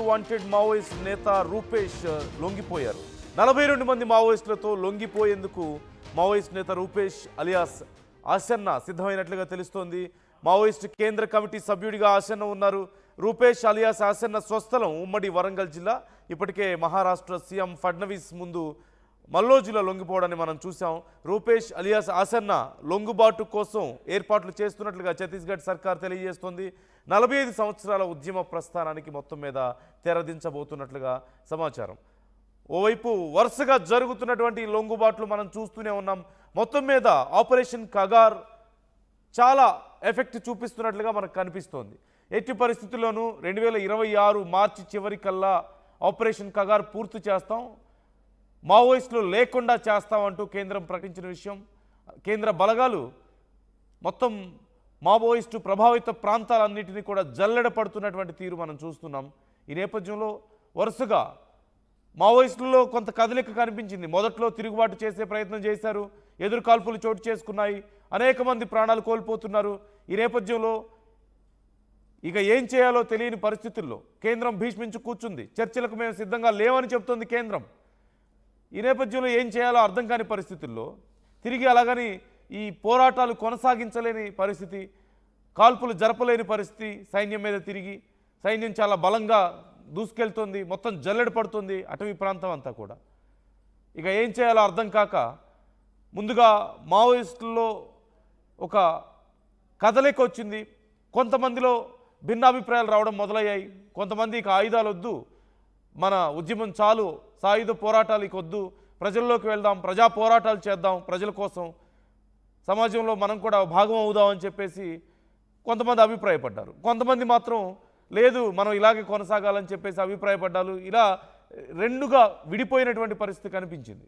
Wanted Maoist నేత రూపేష్ లొంగిపోయారు. 42 మంది మావోయిస్టులతో లొంగిపోయేందుకు Maoist నేత రూపేష్ అలియాస్ ఆసన్న సిద్ధమైనట్లుగా తెలుస్తోంది. మావోయిస్ట్ కేంద్ర కమిటీ సభ్యుడిగా ఆసన్న ఉన్నారు. రూపేష్ అలియాస్ ఆసన్న స్వస్థలం ఉమ్మడి వరంగల్ జిల్లా. ఇప్పటికే మహారాష్ట్ర సీఎం ఫడ్నవీస్ ముందు మల్లోజులో లొంగిపోవడాన్ని మనం చూసాం. రూపేష్ అలియాస్ ఆసన్న లొంగుబాటు కోసం ఏర్పాట్లు చేస్తున్నట్లుగా ఛత్తీస్గఢ్ సర్కార్ తెలియజేస్తోంది. 45 సంవత్సరాల ఉద్యమ ప్రస్థానానికి మొత్తం మీద తెరదించబోతున్నట్లుగా సమాచారం. ఓవైపు వరుసగా జరుగుతున్నటువంటి లొంగుబాట్లు మనం చూస్తూనే ఉన్నాం. మొత్తం మీద ఆపరేషన్ కగార్ చాలా ఎఫెక్ట్ చూపిస్తున్నట్లుగా మనకు కనిపిస్తోంది. ఎట్టి పరిస్థితుల్లోనూ 2026 మార్చి చివరికల్లా ఆపరేషన్ కగార్ పూర్తి చేస్తాం, మావోయిస్టులు లేకుండా చేస్తామంటూ కేంద్రం ప్రకటించిన విషయం. కేంద్ర బలగాలు మొత్తం మావోయిస్టు ప్రభావిత ప్రాంతాలన్నింటినీ కూడా జల్లెడ పడుతున్నటువంటి తీరు మనం చూస్తున్నాం. ఈ నేపథ్యంలో వరుసగా మావోయిస్టులలో కొంత కదలిక కనిపించింది. మొదట్లో తిరుగుబాటు చేసే ప్రయత్నం చేశారు, ఎదురుకాల్పులు చోటు చేసుకున్నాయి, అనేక మంది ప్రాణాలు కోల్పోతున్నారు. ఈ నేపథ్యంలో ఇక ఏం చేయాలో తెలియని పరిస్థితుల్లో కేంద్రం భీష్మించి కూర్చుంది. చర్చలకు మేము సిద్ధంగా లేవని చెప్తోంది కేంద్రం. ఈ నేపథ్యంలో ఏం చేయాలో అర్థం కాని పరిస్థితుల్లో తిరిగి అలాగని ఈ పోరాటాలు కొనసాగించలేని పరిస్థితి, కాల్పులు జరపలేని పరిస్థితి, సైన్యం మీద తిరిగి సైన్యం చాలా బలంగా దూసుకెళ్తుంది, మొత్తం జల్లెడ పడుతుంది అటవీ ప్రాంతం అంతా కూడా. ఇక ఏం చేయాలో అర్థం కాక ముందుగా మావోయిస్టుల్లో ఒక కదలిక వచ్చింది. కొంతమందిలో భిన్నాభిప్రాయాలు రావడం మొదలయ్యాయి. కొంతమంది ఇక ఆయుధాలు వద్దు, మన ఉద్యమం చాలు, సాయుధ పోరాటాలు ఇక వద్దు, ప్రజల్లోకి వెళ్దాం, ప్రజా పోరాటాలు చేద్దాం, ప్రజల కోసం సమాజంలో మనం కూడా భాగం అవుదామని చెప్పేసి కొంతమంది అభిప్రాయపడ్డారు. కొంతమంది మాత్రం లేదు మనం ఇలాగే కొనసాగాలని చెప్పేసి అభిప్రాయపడ్డారు. ఇలా రెండుగా విడిపోయినటువంటి పరిస్థితి కనిపించింది.